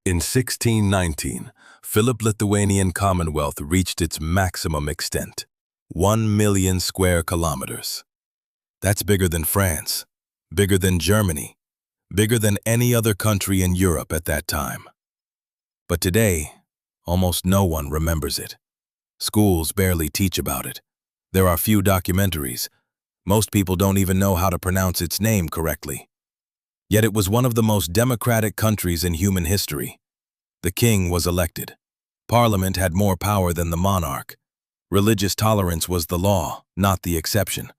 In 1619, Philip-Lithuanian Commonwealth reached its maximum extent, 1 million square kilometers. That's bigger than France, bigger than Germany, bigger than any other country in Europe at that time. But today, almost no one remembers it. Schools barely teach about it. There are few documentaries. Most people don't even know how to pronounce its name correctly. Yet it was one of the most democratic countries in human history. The king was elected. Parliament had more power than the monarch. Religious tolerance was the law, not the exception.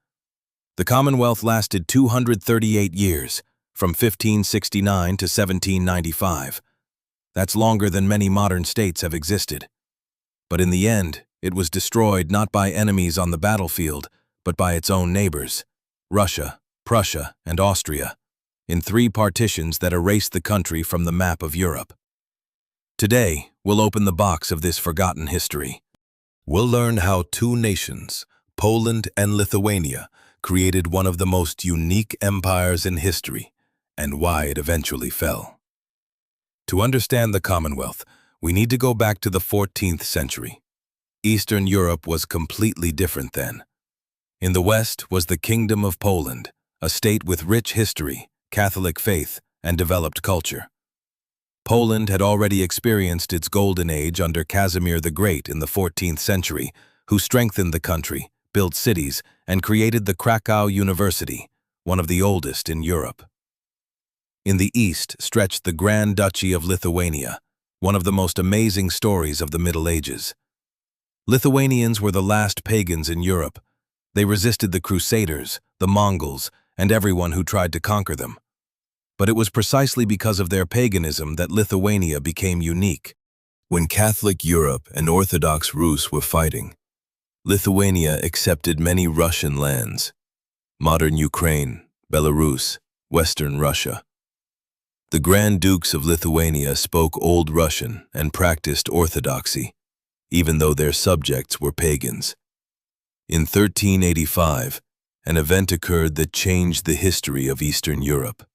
The Commonwealth lasted 238 years, from 1569 to 1795. That's longer than many modern states have existed. But in the end, it was destroyed not by enemies on the battlefield, but by its own neighbors, Russia, Prussia, and Austria, in 3 partitions that erased the country from the map of Europe. Today, we'll open the box of this forgotten history. We'll learn how 2 nations, Poland and Lithuania, created one of the most unique empires in history, and why it eventually fell. To understand the Commonwealth, we need to go back to the 14th century. Eastern Europe was completely different then. In the west was the Kingdom of Poland, a state with rich history, Catholic faith, and developed culture. Poland had already experienced its golden age under Casimir the Great in the 14th century, who strengthened the country, built cities, and created the Krakow University, one of the oldest in Europe. In the east stretched the Grand Duchy of Lithuania, one of the most amazing stories of the Middle Ages. Lithuanians were the last pagans in Europe. They resisted the Crusaders, the Mongols, and everyone who tried to conquer them. But it was precisely because of their paganism that Lithuania became unique. When Catholic Europe and Orthodox Rus were fighting, Lithuania accepted many Russian lands: modern Ukraine, Belarus, Western Russia. The Grand Dukes of Lithuania spoke Old Russian and practiced Orthodoxy, even though their subjects were pagans. In 1385, an event occurred that changed the history of Eastern Europe.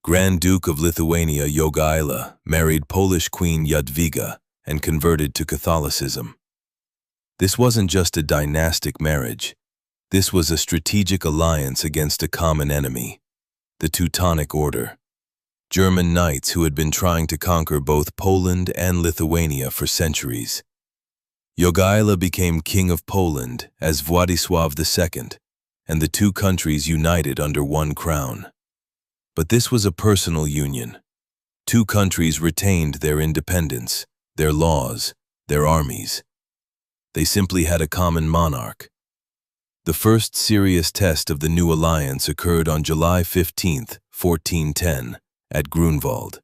Grand Duke of Lithuania Jogaila married Polish Queen Jadwiga and converted to Catholicism. This wasn't just a dynastic marriage. This was a strategic alliance against a common enemy, the Teutonic Order, German knights who had been trying to conquer both Poland and Lithuania for centuries. Jogaila became King of Poland as Władysław II, and the 2 countries united under one crown. But this was a personal union. 2 countries retained their independence, their laws, their armies. They simply had a common monarch. The first serious test of the new alliance occurred on July 15, 1410, at Grunwald.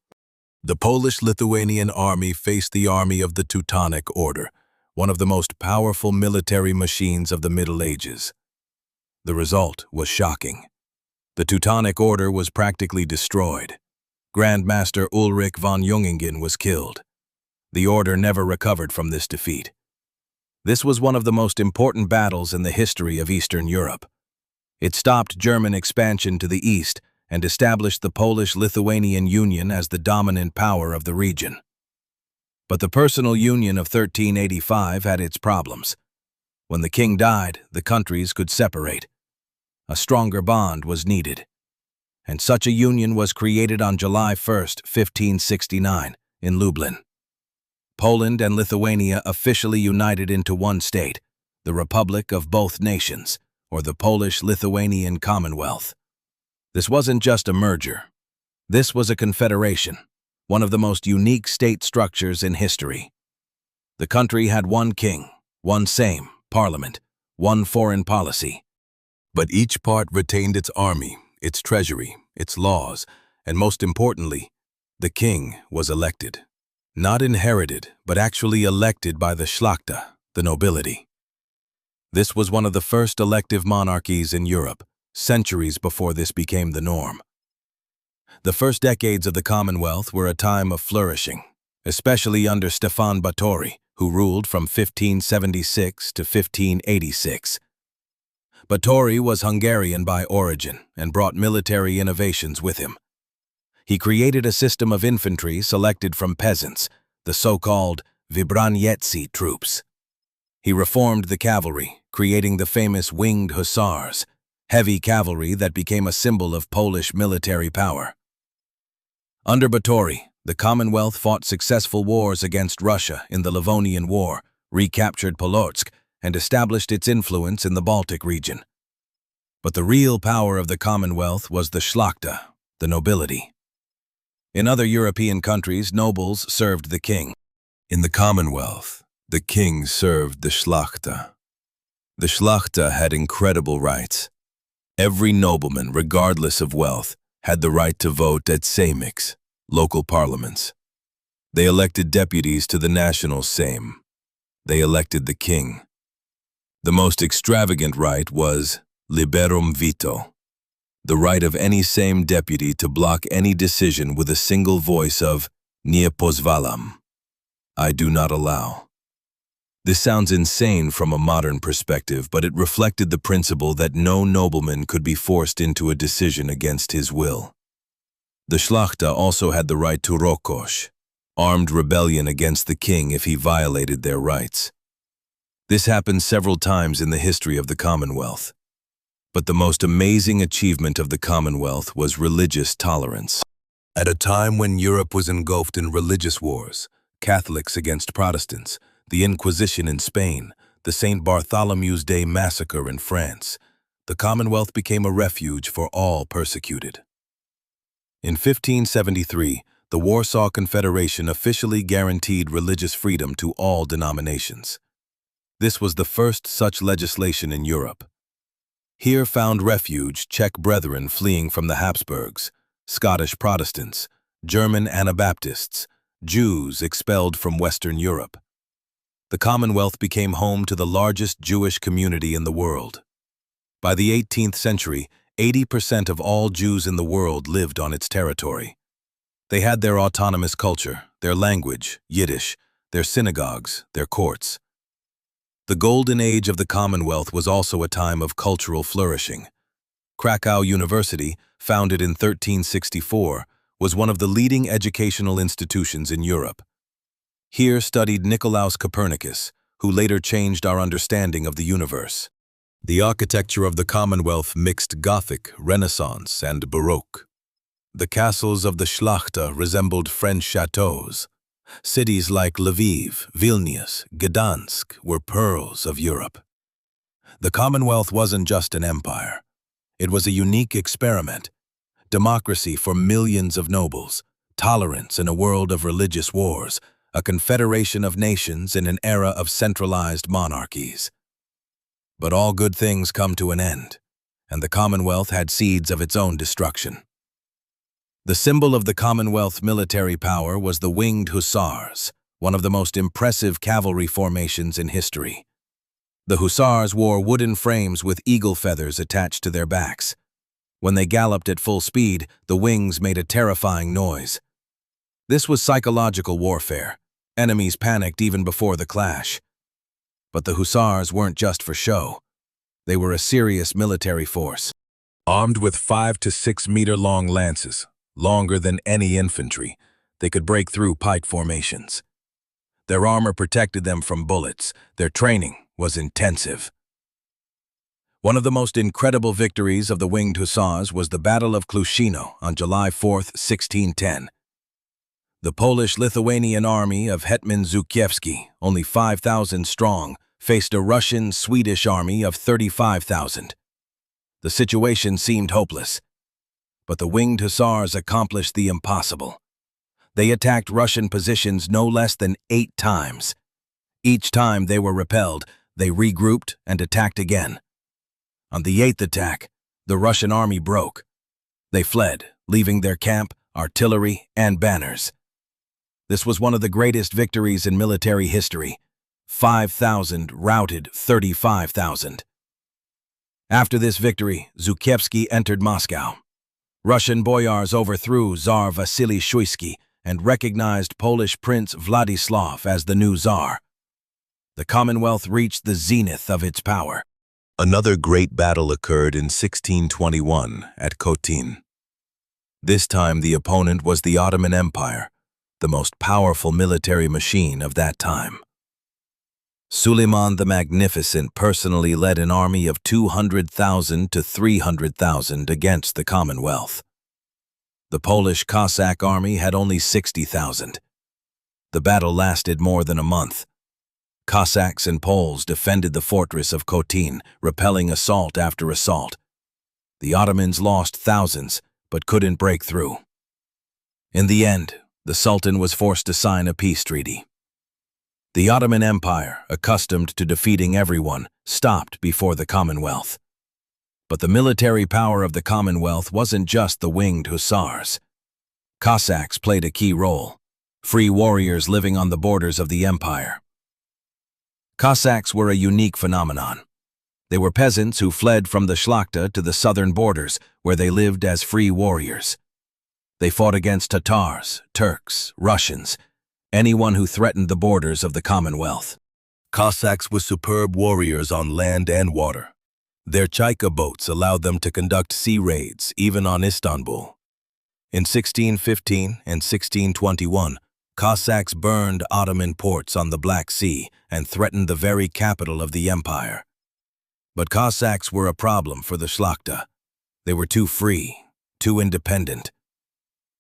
The Polish-Lithuanian army faced the army of the Teutonic Order, one of the most powerful military machines of the Middle Ages. The result was shocking. The Teutonic Order was practically destroyed. Grandmaster Ulrich von Jungingen was killed. The order never recovered from this defeat. This was one of the most important battles in the history of Eastern Europe. It stopped German expansion to the east and established the Polish-Lithuanian Union as the dominant power of the region. But the personal union of 1385 had its problems. When the king died, the countries could separate. A stronger bond was needed. And such a union was created on July 1, 1569, in Lublin. Poland and Lithuania officially united into one state, the Republic of Both Nations, or the Polish-Lithuanian Commonwealth. This wasn't just a merger. This was a confederation, one of the most unique state structures in history. The country had one king, one Sejm, parliament, one foreign policy. But each part retained its army, its treasury, its laws, and most importantly, the king was elected. Not inherited, but actually elected by the Szlachta, the nobility. This was one of the first elective monarchies in Europe, centuries before this became the norm. The first decades of the Commonwealth were a time of flourishing, especially under Stefan Batory, who ruled from 1576 to 1586. Batory was Hungarian by origin and brought military innovations with him. He created a system of infantry selected from peasants, the so-called Wybraniecki troops. He reformed the cavalry, creating the famous winged Hussars, heavy cavalry that became a symbol of Polish military power. Under Batory, the Commonwealth fought successful wars against Russia in the Livonian War, recaptured Polotsk, and established its influence in the Baltic region. But the real power of the Commonwealth was the Szlachta, the nobility. In other European countries, nobles served the king. In the Commonwealth, the king served the Szlachta. The Szlachta had incredible rights. Every nobleman, regardless of wealth, had the right to vote at sejmiks, local parliaments. They elected deputies to the National Sejm. They elected the king. The most extravagant right was Liberum Veto, the right of any Sejm deputy to block any decision with a single voice of Nie pozwalam, I do not allow. This sounds insane from a modern perspective, but it reflected the principle that no nobleman could be forced into a decision against his will. The Szlachta also had the right to rokosz, armed rebellion against the king if he violated their rights. This happened several times in the history of the Commonwealth. But the most amazing achievement of the Commonwealth was religious tolerance. At a time when Europe was engulfed in religious wars, Catholics against Protestants, the Inquisition in Spain, the St. Bartholomew's Day massacre in France, the Commonwealth became a refuge for all persecuted. In 1573, the Warsaw Confederation officially guaranteed religious freedom to all denominations. This was the first such legislation in Europe. Here found refuge Czech brethren fleeing from the Habsburgs, Scottish Protestants, German Anabaptists, Jews expelled from Western Europe. The Commonwealth became home to the largest Jewish community in the world. By the 18th century, 80% of all Jews in the world lived on its territory. They had their autonomous culture, their language, Yiddish, their synagogues, their courts. The golden age of the Commonwealth was also a time of cultural flourishing. Krakow University, founded in 1364, was one of the leading educational institutions in Europe. Here studied Nicolaus Copernicus, who later changed our understanding of the universe. The architecture of the Commonwealth mixed Gothic, Renaissance, and Baroque. The castles of the Szlachta resembled French chateaux. Cities like Lviv, Vilnius, Gdansk were pearls of Europe. The Commonwealth wasn't just an empire. It was a unique experiment. Democracy for millions of nobles, tolerance in a world of religious wars, a confederation of nations in an era of centralized monarchies. But all good things come to an end, and the Commonwealth had seeds of its own destruction. The symbol of the Commonwealth military power was the winged Hussars, one of the most impressive cavalry formations in history. The Hussars wore wooden frames with eagle feathers attached to their backs. When they galloped at full speed, the wings made a terrifying noise. This was psychological warfare. Enemies panicked even before the clash. But the Hussars weren't just for show. They were a serious military force. Armed with 5 to 6 meter long lances, longer than any infantry, they could break through pike formations. Their armor protected them from bullets. Their training was intensive. One of the most incredible victories of the winged Hussars was the Battle of Klushino on July 4, 1610. The Polish-Lithuanian army of Hetman Żółkiewski, only 5,000 strong, faced a Russian-Swedish army of 35,000. The situation seemed hopeless. But the winged Hussars accomplished the impossible. They attacked Russian positions no less than 8 times. Each time they were repelled, they regrouped and attacked again. On the 8th attack, the Russian army broke. They fled, leaving their camp, artillery, and banners. This was one of the greatest victories in military history. 5,000 routed 35,000. After this victory, Żółkiewski entered Moscow. Russian boyars overthrew Tsar Vasily Shuisky and recognized Polish Prince Władysław as the new Tsar. The Commonwealth reached the zenith of its power. Another great battle occurred in 1621 at Kotin. This time the opponent was the Ottoman Empire, the most powerful military machine of that time. Suleiman the Magnificent personally led an army of 200,000 to 300,000 against the Commonwealth. The Polish Cossack army had only 60,000. The battle lasted more than a month. Cossacks and Poles defended the fortress of Kotin, repelling assault after assault. The Ottomans lost thousands, but couldn't break through. In the end, the Sultan was forced to sign a peace treaty. The Ottoman Empire, accustomed to defeating everyone, stopped before the Commonwealth. But the military power of the Commonwealth wasn't just the winged Hussars. Cossacks played a key role, free warriors living on the borders of the empire. Cossacks were a unique phenomenon. They were peasants who fled from the Szlachta to the southern borders, where they lived as free warriors. They fought against Tatars, Turks, Russians, anyone who threatened the borders of the Commonwealth. Cossacks were superb warriors on land and water. Their Chaika boats allowed them to conduct sea raids, even on Istanbul. In 1615 and 1621, Cossacks burned Ottoman ports on the Black Sea and threatened the very capital of the empire. But Cossacks were a problem for the Szlachta. They were too free, too independent.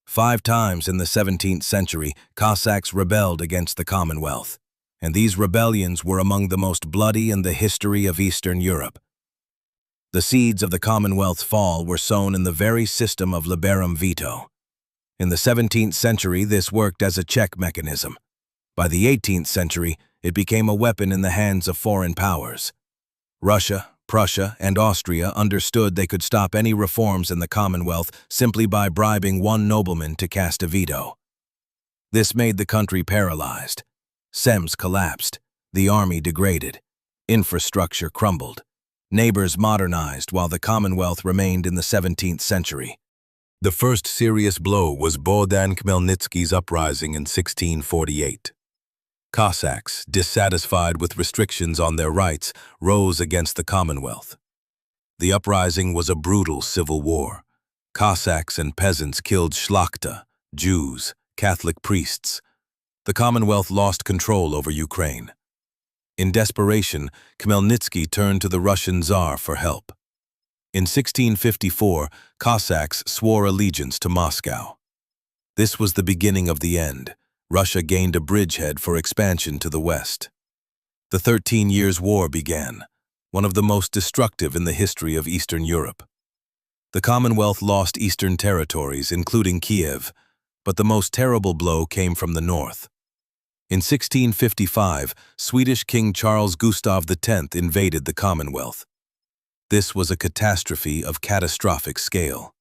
5 times in the 17th century, Cossacks rebelled against the Commonwealth, and these rebellions were among the most bloody in the history of Eastern Europe. The seeds of the Commonwealth's fall were sown in the very system of Liberum Veto. In the 17th century, this worked as a check mechanism. By the 18th century, it became a weapon in the hands of foreign powers. Russia, Prussia, and Austria understood they could stop any reforms in the Commonwealth simply by bribing one nobleman to cast a veto. This made the country paralyzed. Sems collapsed, the army degraded, infrastructure crumbled, neighbors modernized while the Commonwealth remained in the 17th century. The first serious blow was Bogdan Khmelnytsky's uprising in 1648. Cossacks, dissatisfied with restrictions on their rights, rose against the Commonwealth. The uprising was a brutal civil war. Cossacks and peasants killed Szlachta, Jews, Catholic priests. The Commonwealth lost control over Ukraine. In desperation, Khmelnytsky turned to the Russian Tsar for help. In 1654, Cossacks swore allegiance to Moscow. This was the beginning of the end. Russia gained a bridgehead for expansion to the west. The 13 Years' War began, one of the most destructive in the history of Eastern Europe. The Commonwealth lost eastern territories, including Kiev, but the most terrible blow came from the north. In 1655, Swedish King Charles Gustav X invaded the Commonwealth. This was a catastrophe of catastrophic scale.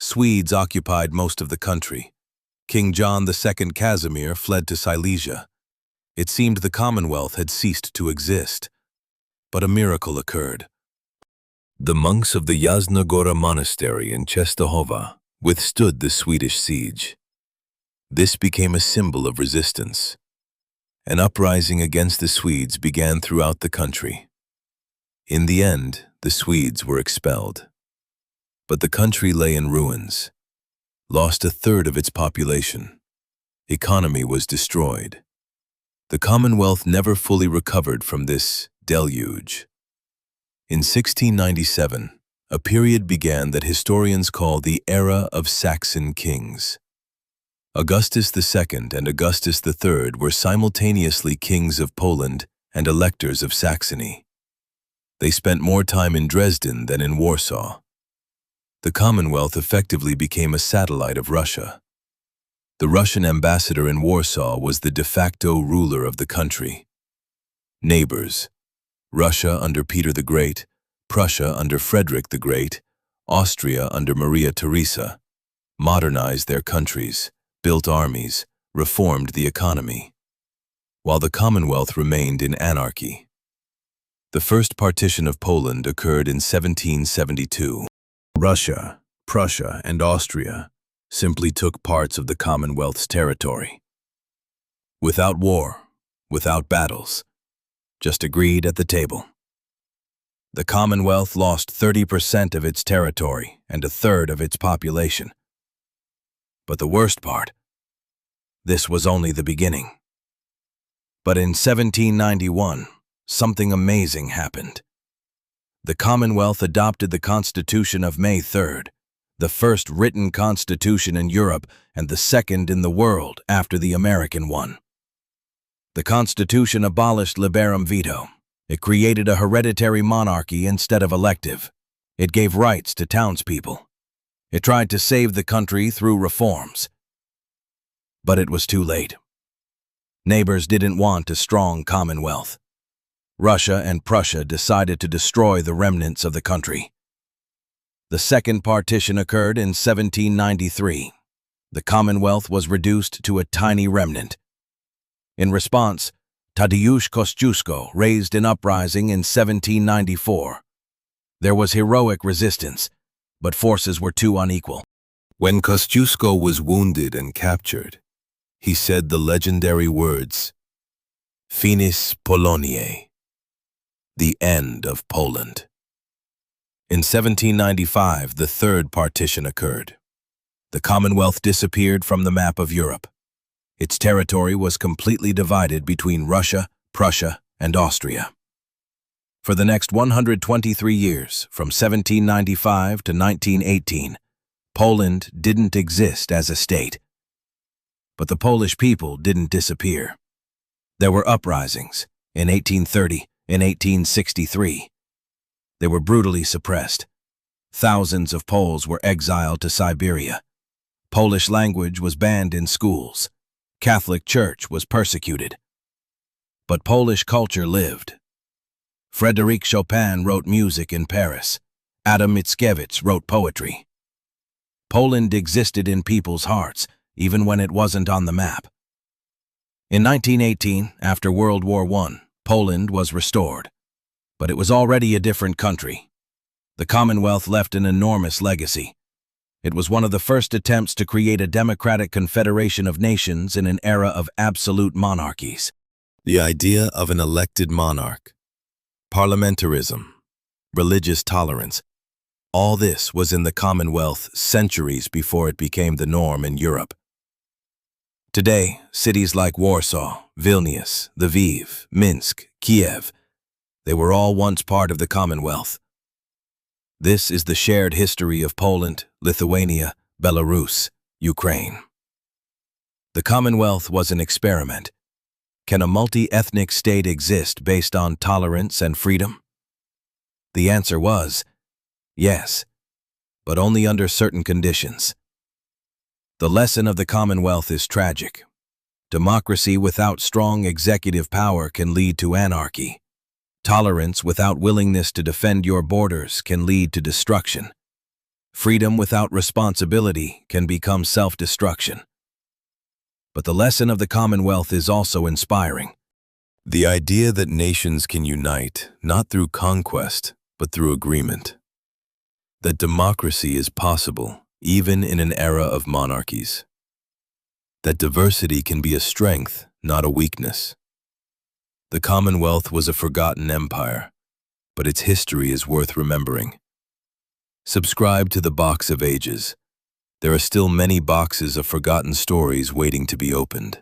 Swedes occupied most of the country. King John II Casimir fled to Silesia. It seemed the Commonwealth had ceased to exist. But a miracle occurred. The monks of the Jasna Gora monastery in Czestochowa withstood the Swedish siege. This became a symbol of resistance. An uprising against the Swedes began throughout the country. In the end, the Swedes were expelled. But the country lay in ruins, lost a third of its population. Economy was destroyed. The Commonwealth never fully recovered from this deluge. In 1697, a period began that historians call the Era of Saxon Kings. Augustus II and Augustus III were simultaneously kings of Poland and electors of Saxony. They spent more time in Dresden than in Warsaw. The Commonwealth effectively became a satellite of Russia. The Russian ambassador in Warsaw was the de facto ruler of the country. Neighbors: Russia under Peter the Great, Prussia under Frederick the Great, Austria under Maria Theresa, modernized their countries, built armies, reformed the economy, while the Commonwealth remained in anarchy. The first partition of Poland occurred in 1772. Russia, Prussia, and Austria simply took parts of the Commonwealth's territory. Without war, without battles, just agreed at the table. The Commonwealth lost 30% of its territory and a third of its population. But the worst part, this was only the beginning. But in 1791, something amazing happened. The Commonwealth adopted the Constitution of May 3rd, the first written constitution in Europe and the second in the world after the American one. The Constitution abolished Liberum Veto. It created a hereditary monarchy instead of elective. It gave rights to townspeople. It tried to save the country through reforms. But it was too late. Neighbors didn't want a strong Commonwealth. Russia and Prussia decided to destroy the remnants of the country. The second partition occurred in 1793. The Commonwealth was reduced to a tiny remnant. In response, Tadeusz Kościuszko raised an uprising in 1794. There was heroic resistance, but forces were too unequal. When Kościuszko was wounded and captured, he said the legendary words, "Finis Poloniae," the end of Poland. In 1795, the third partition occurred. The Commonwealth disappeared from the map of Europe. Its territory was completely divided between Russia, Prussia, and Austria. For the next 123 years, from 1795 to 1918, Poland didn't exist as a state. But the Polish people didn't disappear. There were uprisings in 1830, in 1863. They were brutally suppressed. Thousands of Poles were exiled to Siberia. Polish language was banned in schools. Catholic Church was persecuted. But Polish culture lived. Frédéric Chopin wrote music in Paris. Adam Mickiewicz wrote poetry. Poland existed in people's hearts, even when it wasn't on the map. In 1918, after World War I, Poland was restored. But it was already a different country. The Commonwealth left an enormous legacy. It was one of the first attempts to create a democratic confederation of nations in an era of absolute monarchies. The idea of an elected monarch, parliamentarism, religious tolerance, all this was in the Commonwealth centuries before it became the norm in Europe. Today, cities like Warsaw, Vilnius, Lviv, Minsk, Kiev, they were all once part of the Commonwealth. This is the shared history of Poland, Lithuania, Belarus, Ukraine. The Commonwealth was an experiment. Can a multi-ethnic state exist based on tolerance and freedom? The answer was yes, but only under certain conditions. The lesson of the Commonwealth is tragic. Democracy without strong executive power can lead to anarchy. Tolerance without willingness to defend your borders can lead to destruction. Freedom without responsibility can become self-destruction. But the lesson of the Commonwealth is also inspiring. The idea that nations can unite, not through conquest, but through agreement. That democracy is possible, even in an era of monarchies. That diversity can be a strength, not a weakness. The Commonwealth was a forgotten empire, but its history is worth remembering. Subscribe to the Box of Ages. There are still many boxes of forgotten stories waiting to be opened.